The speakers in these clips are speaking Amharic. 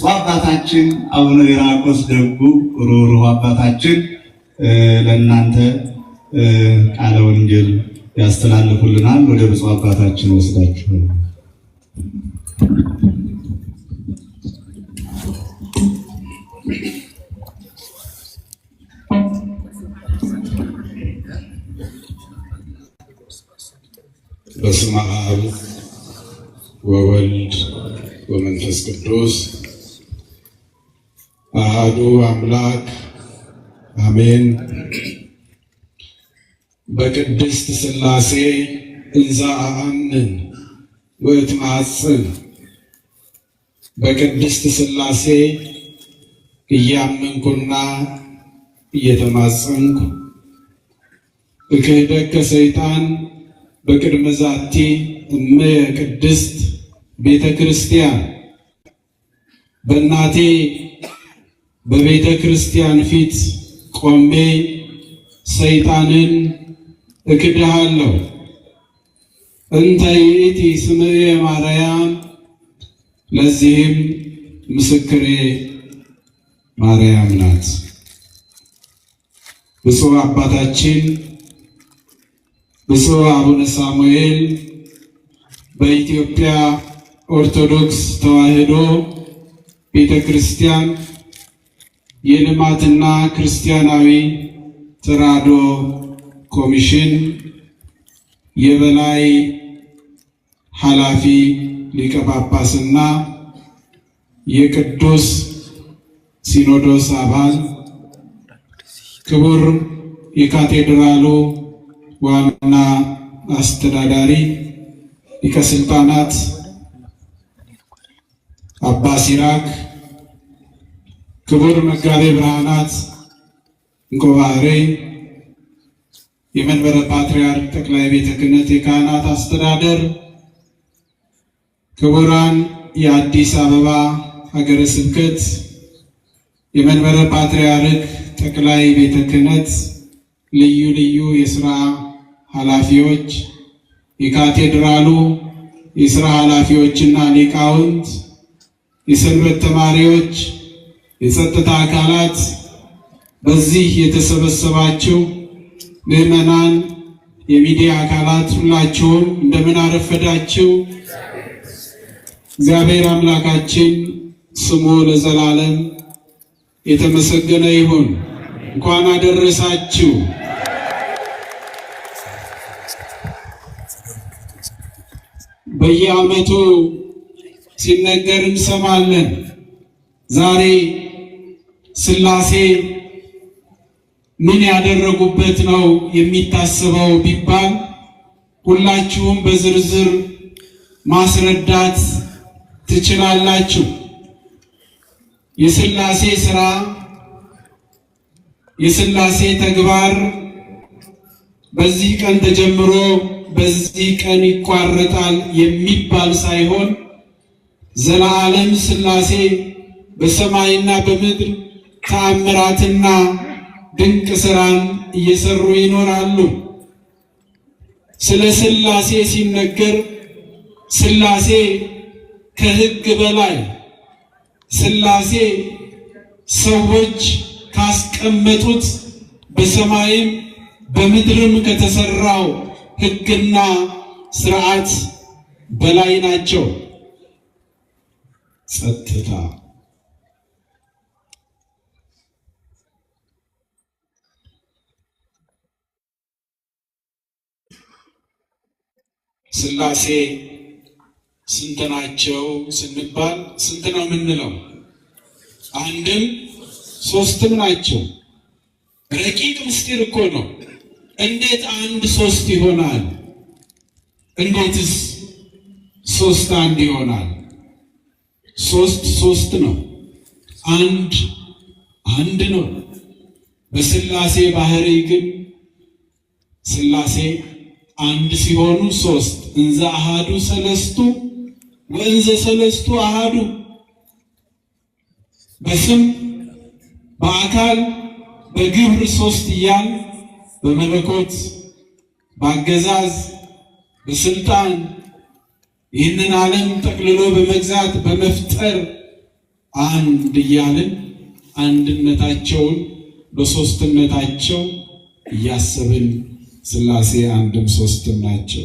ብፁዕ አባታችን አቡነ ሕርያቆስ ደጉ ሩህሩህ አባታችን ለእናንተ ቃለ ወንጌል ያስተላልፉልናል። ወደ ብፁዕ አባታችን ወስዳችሁ በስመ አብ ወወልድ ወመንፈስ ቅዱስ አሐዱ አምላክ አሜን። በቅድስት ሥላሴ እንዘ አአምን ወእትማጽን፣ በቅድስት ሥላሴ እያመንኩና እየተማጸንኩ እክህደከ ሰይጣን በቅድመ ዛቲ እመ ቅድስት ቤተ ክርስቲያን፣ በእናቴ በቤተ ክርስቲያን ፊት ቆሜ ሰይጣንን እክድሃለሁ። እንተ ይእቲ ስምየ ማርያም፣ ለዚህም ምስክሬ ማርያም ናት። ብፁዕ አባታችን ብፁዕ አቡነ ሳሙኤል በኢትዮጵያ ኦርቶዶክስ ተዋሕዶ ቤተ ክርስቲያን የልማትና ክርስቲያናዊ ተራድኦ ኮሚሽን የበላይ ኃላፊ ሊቀ ጳጳስና የቅዱስ ሲኖዶስ አባል፣ ክቡር የካቴድራሉ ዋና አስተዳዳሪ ሊቀ ሥልጣናት አባ ሲራክ፣ ክቡር መጋቤ ብርሃናት እንቆባሬ፣ የመንበረ ፓትርያርክ ጠቅላይ ቤተ ክህነት የካህናት አስተዳደር፣ ክቡራን የአዲስ አበባ ሀገረ ስብከት የመንበረ ፓትርያርክ ጠቅላይ ቤተ ክህነት ልዩ ልዩ የሥራ ኃላፊዎች፣ የካቴድራሉ የሥራ ኃላፊዎችና ሊቃውንት፣ የሰንበት ተማሪዎች፣ የጸጥታ አካላት፣ በዚህ የተሰበሰባችሁ ምዕመናን፣ የሚዲያ አካላት ሁላችሁም እንደምን አረፈዳችሁ። እግዚአብሔር አምላካችን ስሙ ለዘላለም የተመሰገነ ይሁን። እንኳን አደረሳችሁ። በየዓመቱ ሲነገር እንሰማለን። ዛሬ ሥላሴ ምን ያደረጉበት ነው የሚታሰበው ቢባል ሁላችሁም በዝርዝር ማስረዳት ትችላላችሁ። የሥላሴ ሥራ፣ የሥላሴ ተግባር በዚህ ቀን ተጀምሮ በዚህ ቀን ይቋረጣል የሚባል ሳይሆን ዘላለም ሥላሴ በሰማይና በምድር ተአምራትና ድንቅ ሥራን እየሰሩ ይኖራሉ። ስለ ሥላሴ ሲነገር ሥላሴ ከሕግ በላይ፣ ሥላሴ ሰዎች ካስቀመጡት በሰማይም በምድርም ከተሰራው ሕግና ሥርዓት በላይ ናቸው። ጸጥታ ሥላሴ ስንት ናቸው ስንባል ስንት ነው የምንለው? አንድም ሶስትም ናቸው። ረቂቅ ምስጢር እኮ ነው። እንዴት አንድ ሶስት ይሆናል? እንዴትስ ሶስት አንድ ይሆናል? ሶስት ሶስት ነው፣ አንድ አንድ ነው። በሥላሴ ባህሪ ግን ሥላሴ አንድ ሲሆኑ ሶስት፣ እንዘ አሃዱ ሰለስቱ ወእንዘ ሰለስቱ አሃዱ። በስም በአካል በግብር ሶስት እያል በመለኮት በአገዛዝ በስልጣን ይህንን ዓለም ጠቅልሎ በመግዛት በመፍጠር አንድ እያልን አንድነታቸውን በሶስትነታቸው እያሰብን ሥላሴ አንድም ሶስትም ናቸው።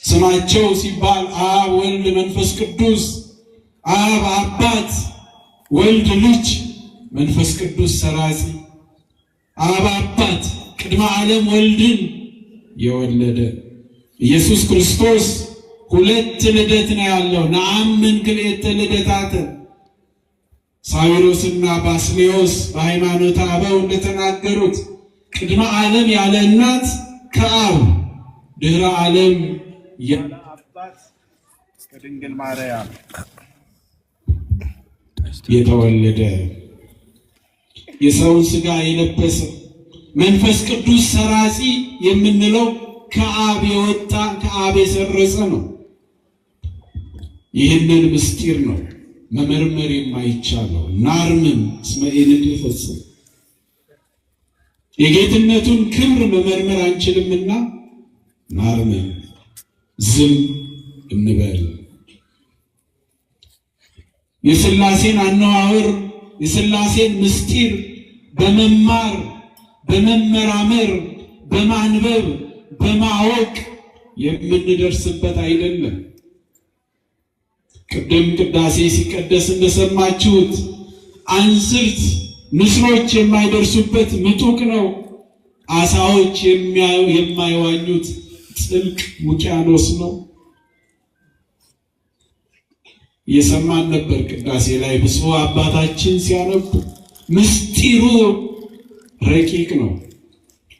ስማቸው ሲባል አብ ወልድ መንፈስ ቅዱስ፣ አብ አባት፣ ወልድ ልጅ፣ መንፈስ ቅዱስ ሰራጺ። አብ አባት ቅድመ ዓለም ወልድን የወለደ ኢየሱስ ክርስቶስ ሁለት ልደት ነው ያለው። ነአምን ክልኤተ ልደታተ ሳዊሮስና ባስልዮስ በሃይማኖተ አበው እንደተናገሩት ቅድመ ዓለም ያለ እናት ከአብ ድህረ ዓለም ያለ አባት ከድንግል ማርያም የተወለደ የሰውን ሥጋ የለበሰ መንፈስ ቅዱስ ሰራጺ የምንለው ከአብ የወጣ ከአብ የሰረጸ ነው። ይህንን ምስጢር ነው መመርመር የማይቻለው። ናርምም እስመ ኢንድፈጽም የጌትነቱን ክብር መመርመር አንችልምና ናርምም ዝም እንበል። የሥላሴን አነዋወር የሥላሴን ምስጢር በመማር በመመራመር በማንበብ በማወቅ የምንደርስበት አይደለም። ቅድም ቅዳሴ ሲቀደስ እንደሰማችሁት አንስርት ንስሮች የማይደርሱበት ምጡቅ ነው። አሳዎች የማይዋኙት ጥልቅ ውቅያኖስ ነው። የሰማን ነበር ቅዳሴ ላይ ብፁዕ አባታችን ሲያነቡ ምስጢሩ ረቂቅ ነው።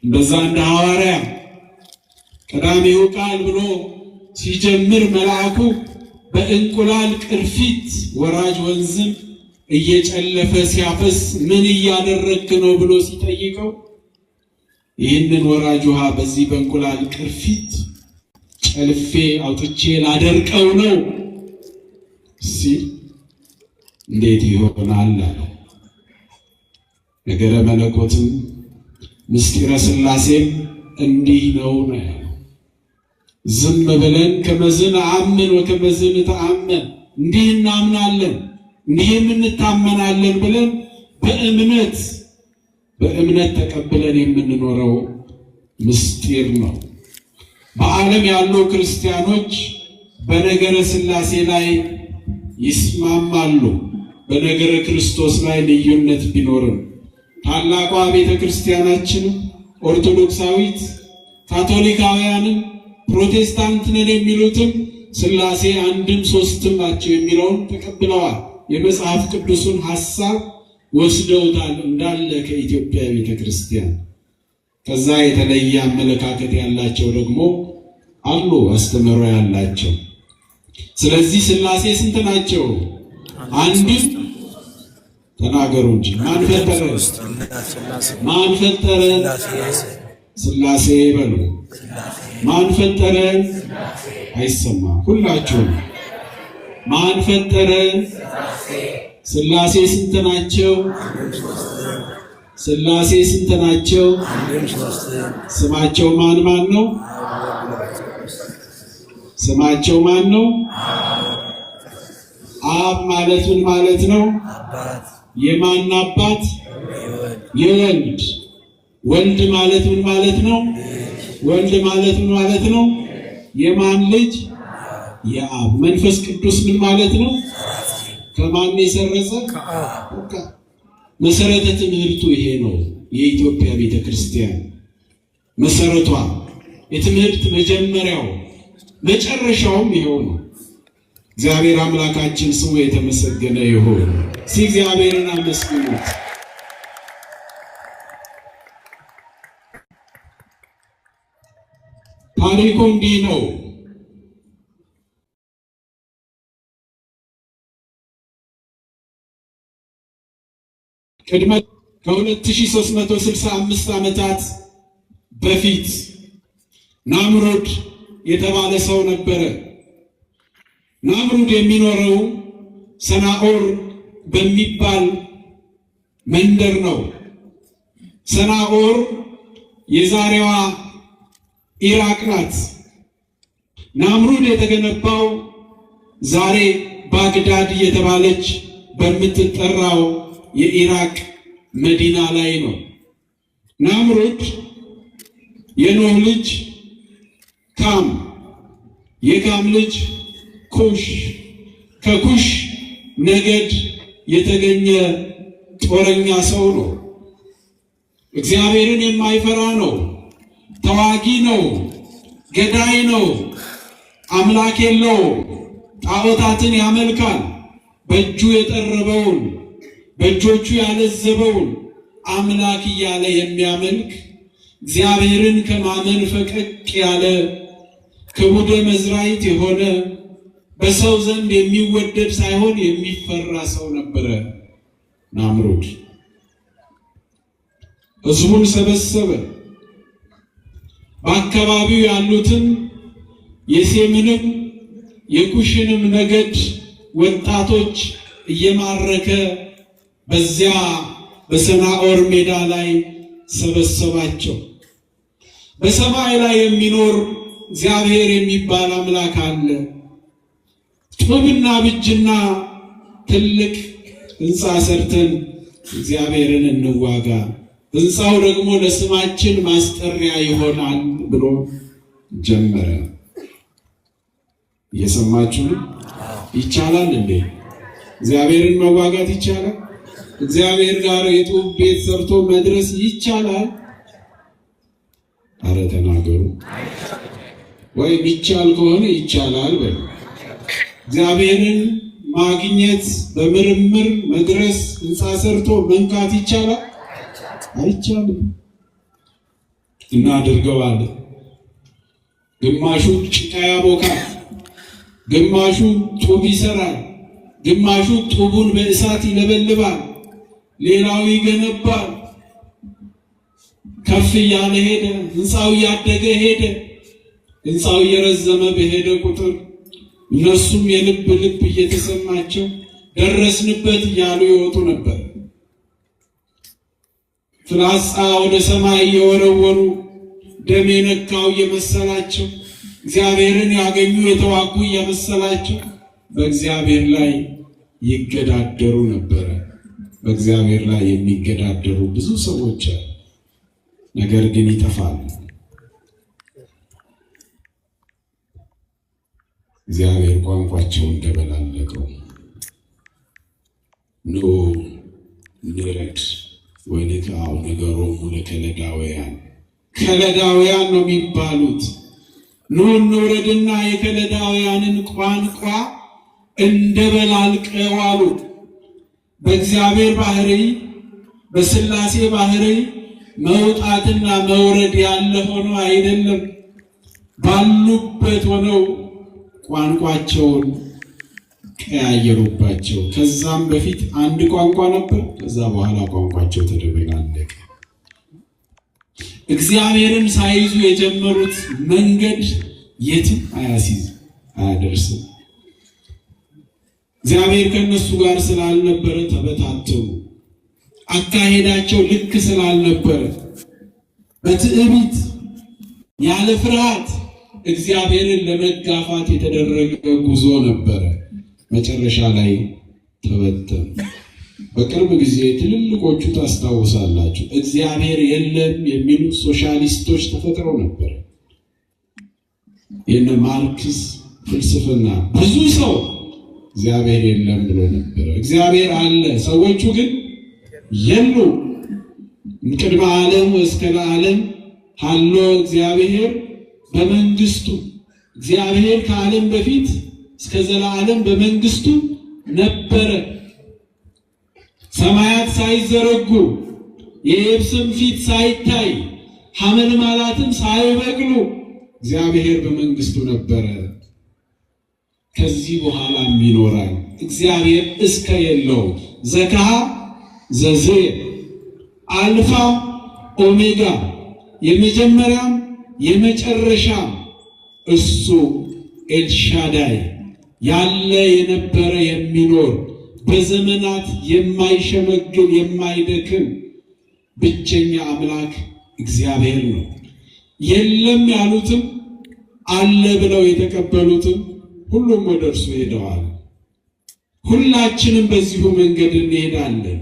እንደዛ እንደ ሐዋርያ ቀዳሚው ቃል ብሎ ሲጀምር መልአኩ በእንቁላል ቅርፊት ወራጅ ወንዝም እየጨለፈ ሲያፈስ ምን እያደረግክ ነው ብሎ ሲጠይቀው ይህንን ወራጅ ውሃ በዚህ በእንቁላል ቅርፊት ጨልፌ አውጥቼ ላደርቀው ነው ሲል እንዴት ይሆናል አለ። ነገረ መለኮትም ምስጢረ ሥላሴም እንዲህ ነው ነው ያለው። ዝም ብለን ከመዝን አምን ወከመዝን ተአመን እንዲህ እናምናለን እንዲህም እንታመናለን ብለን በእምነት ተቀብለን የምንኖረው ምስጢር ነው። በዓለም ያሉ ክርስቲያኖች በነገረ ሥላሴ ላይ ይስማማሉ። በነገረ ክርስቶስ ላይ ልዩነት ቢኖርም ታላቋ ቤተ ክርስቲያናችን ኦርቶዶክሳዊት ካቶሊካውያንን ፕሮቴስታንት ነን የሚሉትም ሥላሴ አንድም ሶስትም ናቸው የሚለውን ተቀብለዋል። የመጽሐፍ ቅዱሱን ሐሳብ ወስደውታል እንዳለ ከኢትዮጵያ ቤተ ክርስቲያን። ከዛ የተለየ አመለካከት ያላቸው ደግሞ አሉ፣ አስተምህሮ ያላቸው። ስለዚህ ሥላሴ ስንት ናቸው? አንድም ተናገሩ እንጂ ማን ፈጠረ? ማን ፈጠረ? ሥላሴ በሉ። ማን ፈጠረ? አይሰማም። ሁላችሁም ማን ፈጠረ? ሥላሴ ስንት ናቸው? ሥላሴ ስንት ናቸው? ስማቸው ማን ማን ነው? ስማቸው ማን ነው? አብ ማለት ምን ማለት ነው? የማን አባት? የወልድ። ወልድ ማለት ምን ማለት ነው? ወልድ ማለት ምን ማለት ነው? የማን ልጅ? የአብ። መንፈስ ቅዱስ ምን ማለት ነው? ከማን የሰረጸ? መሰረተ ትምህርቱ ይሄ ነው። የኢትዮጵያ ቤተ ክርስቲያን መሰረቷ፣ የትምህርት መጀመሪያው መጨረሻውም ይሄው ነው። እግዚአብሔር አምላካችን ስሙ የተመሰገነ ይሁን። እግዚአብሔርን አመስግኑት። ታሪኩ እንዲህ ነው። ቅድመ ከ2365 ዓመታት በፊት ናምሩድ የተባለ ሰው ነበረ። ናምሩድ የሚኖረው ሰናኦር በሚባል መንደር ነው። ሰናኦር የዛሬዋ ኢራቅ ናት። ናምሩድ የተገነባው ዛሬ ባግዳድ የተባለች በምትጠራው የኢራቅ መዲና ላይ ነው። ናምሩድ የኖህ ልጅ ካም፣ የካም ልጅ ኩሽ፣ ከኩሽ ነገድ የተገኘ ጦረኛ ሰው ነው። እግዚአብሔርን የማይፈራ ነው። ተዋጊ ነው። ገዳይ ነው። አምላክ የለው። ጣዖታትን ያመልካል። በእጁ የጠረበውን በእጆቹ ያለዘበውን አምላክ እያለ የሚያመልክ እግዚአብሔርን ከማመን ፈቀቅ ያለ ከቡደ መዝራይት የሆነ በሰው ዘንድ የሚወደድ ሳይሆን የሚፈራ ሰው ነበረ ናምሩድ። ሕዝቡን ሰበሰበ። በአካባቢው ያሉትን የሴምንም የኩሽንም ነገድ ወጣቶች እየማረከ በዚያ በሰናኦር ሜዳ ላይ ሰበሰባቸው። በሰማይ ላይ የሚኖር እግዚአብሔር የሚባል አምላክ አለ። ጡብና ብጅና ትልቅ ሕንፃ ሰርተን እግዚአብሔርን እንዋጋ፣ ሕንፃው ደግሞ ለስማችን ማስጠሪያ ይሆናል ብሎ ጀመረ። እየሰማችሁ ይቻላል እንዴ? እግዚአብሔርን መዋጋት ይቻላል? እግዚአብሔር ጋር የጡብ ቤት ሰርቶ መድረስ ይቻላል? አረ ተናገሩ። ወይ ይቻል ከሆነ ይቻላል በሉ። እግዚአብሔርን ማግኘት በምርምር መድረስ ሕንፃ ሰርቶ መንካት ይቻላል? አይቻልም። እናድርገዋለን። ግማሹ ጭቃ ያቦካል፣ ግማሹ ጡብ ይሰራል፣ ግማሹ ጡቡን በእሳት ይለበልባል፣ ሌላው ይገነባል። ከፍ እያለ ሄደ። ሕንፃው እያደገ ሄደ። ሕንፃው እየረዘመ በሄደ ቁጥር እነሱም የልብ ልብ እየተሰማቸው ደረስንበት እያሉ ይወጡ ነበር። ፍላጻ ወደ ሰማይ እየወረወሩ ደም የነካው እየመሰላቸው እግዚአብሔርን ያገኙ የተዋጉ እየመሰላቸው በእግዚአብሔር ላይ ይገዳደሩ ነበረ። በእግዚአብሔር ላይ የሚገዳደሩ ብዙ ሰዎች አሉ። ነገር ግን ይጠፋሉ። እግዚአብሔር ቋንቋቸውን ደበላለቀው። ኖ ንረድ ወንትአው ነገሮሙ ለከለዳውያን፣ ከለዳውያን ነው የሚባሉት። ኑ እንውረድና የከለዳውያንን ቋንቋ እንደበላልቀው አሉ። በእግዚአብሔር ባህሪ በሥላሴ ባህሪ መውጣትና መውረድ ያለ ሆኖ አይደለም። ባሉበት ሆነው ቋንቋቸውን ቀያየሩባቸው። ከዛም በፊት አንድ ቋንቋ ነበር፣ ከዛ በኋላ ቋንቋቸው ተደበላለቀ። እግዚአብሔርን ሳይዙ የጀመሩት መንገድ የትም አያደርስም። እግዚአብሔር ከነሱ ጋር ስላልነበረ ተበታተኑ። አካሄዳቸው ልክ ስላልነበረ በትዕቢት ያለ ፍርሃት እግዚአብሔርን ለመጋፋት የተደረገ ጉዞ ነበረ። መጨረሻ ላይ ተበተኑ። በቅርብ ጊዜ ትልልቆቹ ታስታውሳላችሁ፣ እግዚአብሔር የለም የሚሉ ሶሻሊስቶች ተፈጥረው ነበር። የነ ማርክስ ፍልስፍና ብዙ ሰው እግዚአብሔር የለም ብሎ ነበር። እግዚአብሔር አለ፣ ሰዎቹ ግን የሉ። ቅድመ ዓለም እስከ ለዓለም ሀሎ እግዚአብሔር በመንግስቱ፣ እግዚአብሔር ከዓለም በፊት እስከ ዘላለም በመንግስቱ ነበረ። ሰማያት ሳይዘረጉ የየብስም ፊት ሳይታይ ሐመልማላትም ሳይበቅሉ እግዚአብሔር በመንግስቱ ነበረ። ከዚህ በኋላም ይኖራል። እግዚአብሔር እስከ የለው ዘካሃ ዘዝየ አልፋ ኦሜጋ የመጀመሪያም የመጨረሻ እሱ ኤልሻዳይ ያለ የነበረ የሚኖር በዘመናት የማይሸመግል የማይደክም ብቸኛ አምላክ እግዚአብሔር ነው። የለም ያሉትም አለ ብለው የተቀበሉትም ሁሉም ወደ እርሱ ሄደዋል። ሁላችንም በዚሁ መንገድ እንሄዳለን።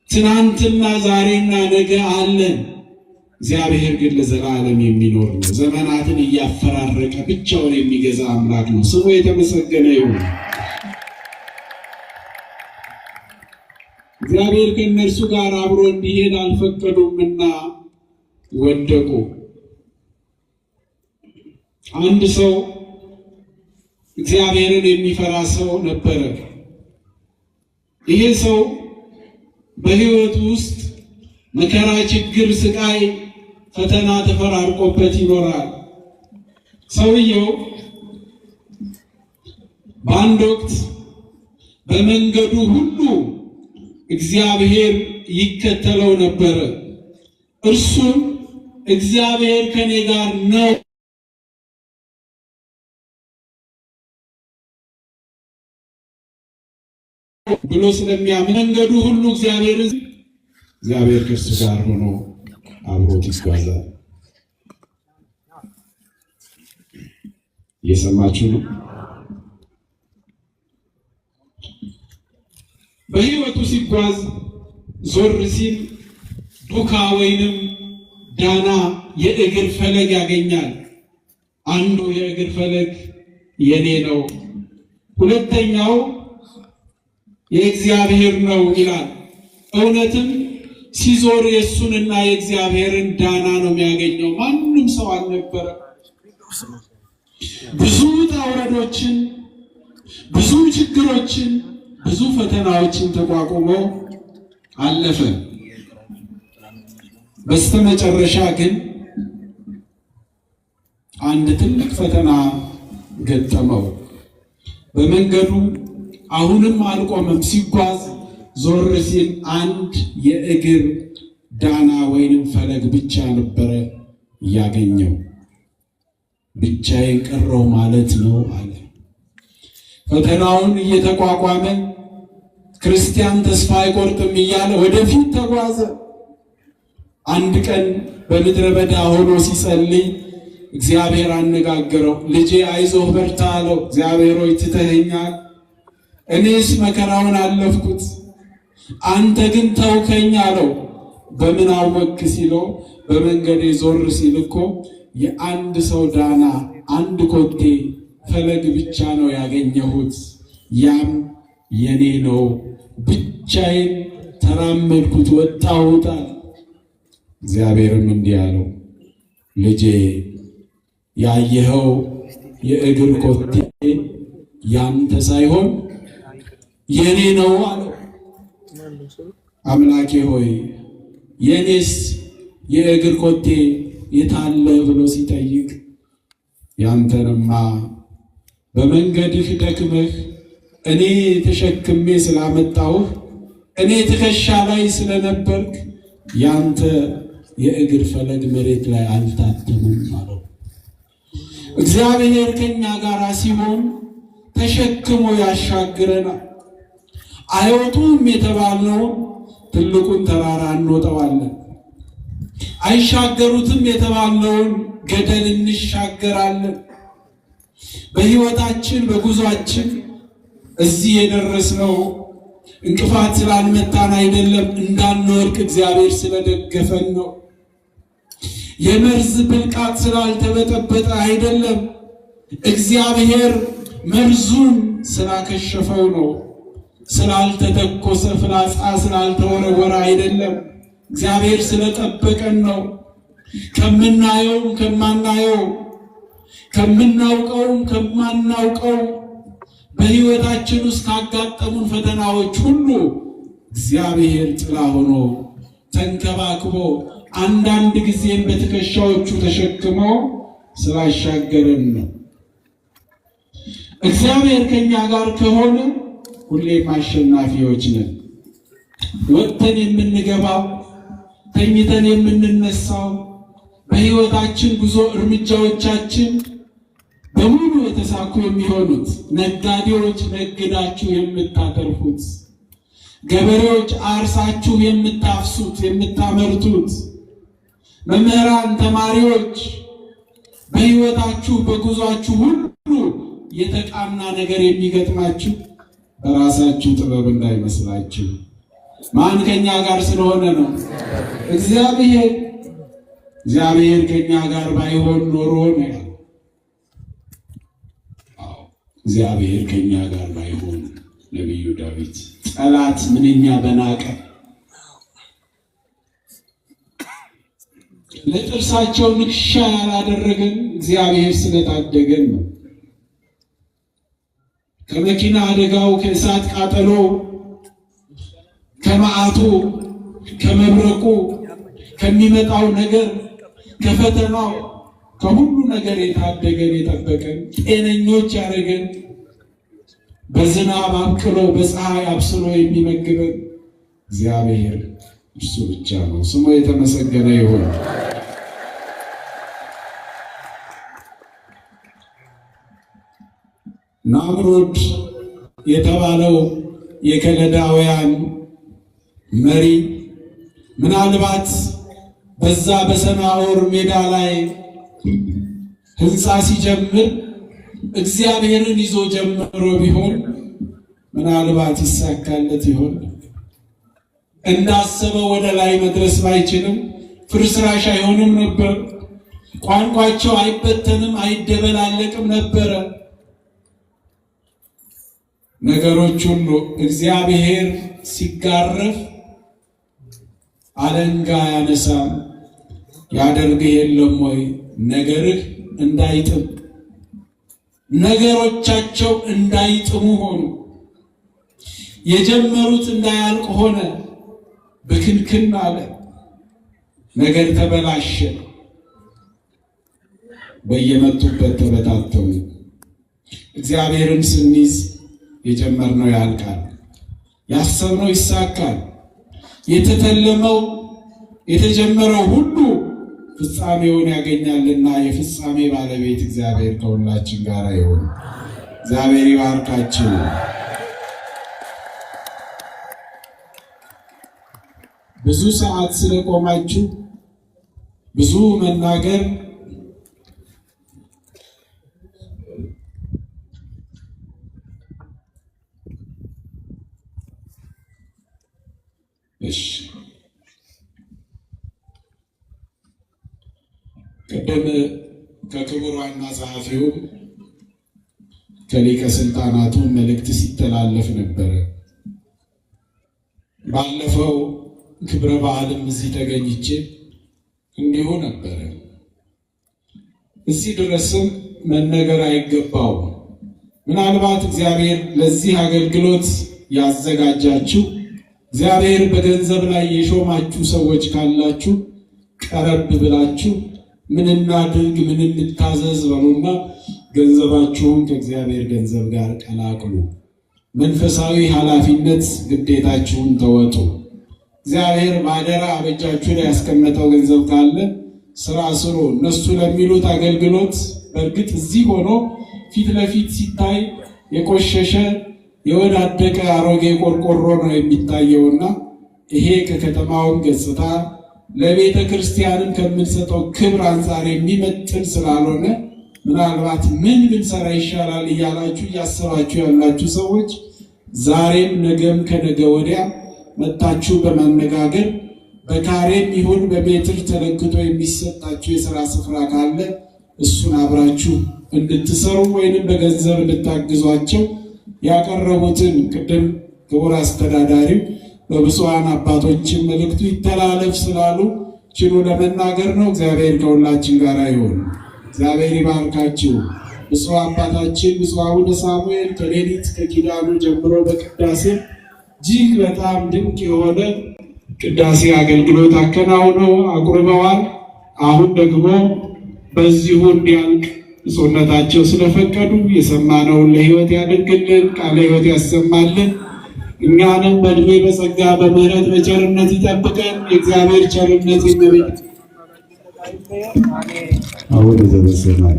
ትናንትና ዛሬና ነገ አለን። እግዚአብሔር ግን ለዘላለም የሚኖር ነው። ዘመናትን እያፈራረቀ ብቻውን የሚገዛ አምላክ ነው። ስሙ የተመሰገነ ይሁን። እግዚአብሔር ከእነርሱ ጋር አብሮ እንዲሄድ አልፈቀዱምና ወደቁ። አንድ ሰው እግዚአብሔርን የሚፈራ ሰው ነበረ። ይሄ ሰው በሕይወቱ ውስጥ መከራ፣ ችግር፣ ስቃይ፣ ፈተና ተፈራርቆበት ይኖራል። ሰውየው በአንድ ወቅት በመንገዱ ሁሉ እግዚአብሔር ይከተለው ነበረ። እርሱም እግዚአብሔር ከኔ ጋር ነው ብሎ ስለሚያምን መንገዱ ሁሉ እግዚአብሔር ከእርሱ ጋር ሆኖ አብሮት ይጓዛል። እየሰማችሁ ነው? በሕይወቱ ሲጓዝ ዞር ሲል ዱካ ወይንም ዳና የእግር ፈለግ ያገኛል። አንዱ የእግር ፈለግ የኔ ነው፣ ሁለተኛው የእግዚአብሔር ነው ይላል። እውነትም ሲዞር የእሱንና የእግዚአብሔርን ዳና ነው የሚያገኘው። ማንም ሰው አልነበረ። ብዙ ውጣ ውረዶችን፣ ብዙ ችግሮችን፣ ብዙ ፈተናዎችን ተቋቁሞ አለፈ። በስተመጨረሻ ግን አንድ ትልቅ ፈተና ገጠመው። በመንገዱ አሁንም አልቆመም። ሲጓዝ ዞር ሲል አንድ የእግር ዳና ወይንም ፈለግ ብቻ ነበረ ያገኘው። ብቻዬን ቀረው ማለት ነው አለ። ፈተናውን እየተቋቋመ ክርስቲያን ተስፋ አይቆርጥም እያለ ወደፊት ተጓዘ። አንድ ቀን በምድረ በዳ ሆኖ ሲጸልይ እግዚአብሔር አነጋገረው። ልጄ አይዞህ በርታ አለው። እግዚአብሔር ሆይ ትተኸኛል፣ እኔስ መከራውን አለፍኩት፣ አንተ ግን ተውከኝ አለው። በምን አወክ ሲለው በመንገዴ ዞር ሲል እኮ የአንድ ሰው ዳና አንድ ኮቴ ፈለግ ብቻ ነው ያገኘሁት፣ ያም የኔ ነው። ብቻዬን ተራመድኩት ወጣሁታል። እግዚአብሔርም እንዲህ አለው፣ ልጄ ያየኸው የእግር ኮቴ ያንተ ሳይሆን የኔ ነው አለው። አምላኬ ሆይ የኔስ የእግር ኮቴ የታለ ብሎ ሲጠይቅ ያንተንማ በመንገድህ ደክመህ እኔ ተሸክሜ ስላመጣሁህ እኔ ትከሻ ላይ ስለነበርክ ያንተ የእግር ፈለግ መሬት ላይ አልታተሙም አለው። እግዚአብሔር ከኛ ጋር ሲሆን ተሸክሞ ያሻግረናል። አይወጡም የተባልነውን ትልቁን ተራራ እንወጣዋለን። አይሻገሩትም የተባልነውን ገደል እንሻገራለን። በሕይወታችን በጉዟችን እዚህ የደረስነው እንቅፋት ስላልመታን አይደለም፣ እንዳንወድቅ እግዚአብሔር ስለደገፈን ነው። የመርዝ ብልቃጥ ስላልተበጠበጠ አይደለም፣ እግዚአብሔር መርዙን ስላከሸፈው ነው። ስላልተተኮሰ ፍላጻ ስላልተወረወረ አይደለም፣ እግዚአብሔር ስለጠበቀን ነው። ከምናየውም ከማናየው፣ ከምናውቀውም ከማናውቀው በሕይወታችን ውስጥ ካጋጠሙን ፈተናዎች ሁሉ እግዚአብሔር ጥላ ሆኖ ተንከባክቦ አንዳንድ ጊዜም በትከሻዎቹ ተሸክሞ ስላሻገረን ነው። እግዚአብሔር ከኛ ጋር ከሆነ ሁሌም አሸናፊዎች ነን። ወጥተን የምንገባው ተኝተን የምንነሳው በሕይወታችን ጉዞ እርምጃዎቻችን በሙሉ የተሳኩ የሚሆኑት፣ ነጋዴዎች ነግዳችሁ የምታተርፉት፣ ገበሬዎች አርሳችሁ የምታፍሱት የምታመርቱት፣ መምህራን ተማሪዎች በሕይወታችሁ በጉዟችሁ ሁሉ የተቃና ነገር የሚገጥማችሁ በራሳችሁ ጥበብ እንዳይመስላችሁ። ማን ከኛ ጋር ስለሆነ ነው? እግዚአብሔር። እግዚአብሔር ከኛ ጋር ባይሆን ኖሮ ነው። እግዚአብሔር ከኛ ጋር ባይሆን ነቢዩ ዳዊት ጠላት ምንኛ በናቀ ለጥርሳቸው ንክሻ ያላደረገን እግዚአብሔር ስለታደገን ነው። ከመኪና አደጋው፣ ከእሳት ቃጠሎ፣ ከመዓቱ፣ ከመብረቁ፣ ከሚመጣው ነገር፣ ከፈተናው፣ ከሁሉ ነገር የታደገን የጠበቀን ጤነኞች ያደረገን በዝናብ አብቅሎ በፀሐይ አብስሎ የሚመግበን እግዚአብሔር እርሱ ብቻ ነው። ስሙ የተመሰገነ ይሁን። ናምሩድ የተባለው የከለዳውያን መሪ ምናልባት በዛ በሰናዖር ሜዳ ላይ ሕንፃ ሲጀምር እግዚአብሔርን ይዞ ጀምሮ ቢሆን ምናልባት ይሳካለት ይሆን? እንዳሰበው ወደ ላይ መድረስ ባይችልም ፍርስራሽ አይሆንም ነበር። ቋንቋቸው አይበተንም፣ አይደበላለቅም ነበረ። ነገሮች ሁሉ እግዚአብሔር ሲጋረፍ አለንጋ ያነሳም ያደርግህ የለም ወይ? ነገርህ እንዳይጥም ነገሮቻቸው እንዳይጥሙ ሆኑ። የጀመሩት እንዳያልቅ ሆነ። ብክንክን አለ። ነገር ተበላሸ። በየመጡበት ተበታተኑ። እግዚአብሔርን ስንይዝ የጀመርነው ያልቃል፣ ያሰብነው ይሳካል። የተተለመው የተጀመረው ሁሉ ፍጻሜውን ያገኛልና የፍጻሜ ባለቤት እግዚአብሔር ከሁላችን ጋር ይሁን። እግዚአብሔር ይባርካችሁ። ብዙ ሰዓት ስለቆማችሁ ብዙ መናገር ቅድም ከክቡር ዋና ጸሐፊው ከሊቀ ስልጣናቱ መልእክት ሲተላለፍ ነበረ። ባለፈው ክብረ በዓልም እዚህ ተገኝቼ እንዲሁ ነበረ። እዚህ ድረስም መነገር አይገባው። ምናልባት እግዚአብሔር ለዚህ አገልግሎት ያዘጋጃችሁ እግዚአብሔር በገንዘብ ላይ የሾማችሁ ሰዎች ካላችሁ ቀረብ ብላችሁ ምን እናድርግ ምን እንታዘዝ በሉና ገንዘባችሁን ከእግዚአብሔር ገንዘብ ጋር ቀላቅሉ። መንፈሳዊ ኃላፊነት ግዴታችሁን ተወጡ። እግዚአብሔር ባደራ በእጃችሁ ላይ ያስቀመጠው ገንዘብ ካለ ስራ ስሩ። እነሱ ለሚሉት አገልግሎት በእርግጥ እዚህ ሆኖ ፊት ለፊት ሲታይ የቆሸሸ የወዳደቀ አሮጌ ቆርቆሮ ነው የሚታየውና ይሄ ከከተማውም ገጽታ ለቤተ ክርስቲያንም ከምንሰጠው ክብር አንጻር የሚመጥን ስላልሆነ ምናልባት ምን ብንሰራ ይሻላል እያላችሁ እያሰባችሁ ያላችሁ ሰዎች ዛሬም ነገም ከነገ ወዲያ መጣችሁ በማነጋገር በካሬም ይሁን በሜትር ተለክቶ የሚሰጣችሁ የሥራ ስፍራ ካለ እሱን አብራችሁ እንድትሰሩ ወይንም በገንዘብ እንድታግዟቸው ያቀረቡትን ቅድም ክቡር አስተዳዳሪው በብፁዓን አባቶችን መልእክቱ ይተላለፍ ስላሉ ችሉ ለመናገር ነው። እግዚአብሔር ከሁላችን ጋር ይሁን። እግዚአብሔር ይባርካችሁ። ብፁዕ አባታችን ብፁዕ አቡነ ሳሙኤል ከሌሊት ከኪዳኑ ጀምሮ በቅዳሴ እጅግ በጣም ድንቅ የሆነ ቅዳሴ አገልግሎት አከናውነው አቁርበዋል። አሁን ደግሞ በዚሁ እንዲያልቅ ብፁዕነታቸው ስለፈቀዱ የሰማነውን ለሕይወት ያድርግልን፣ ቃለ ሕይወት ያሰማልን። እኛንም በእድሜ በጸጋ በምሕረት በቸርነት ይጠብቀን። የእግዚአብሔር ቸርነት ይመቤት አሁን ዘበሰናል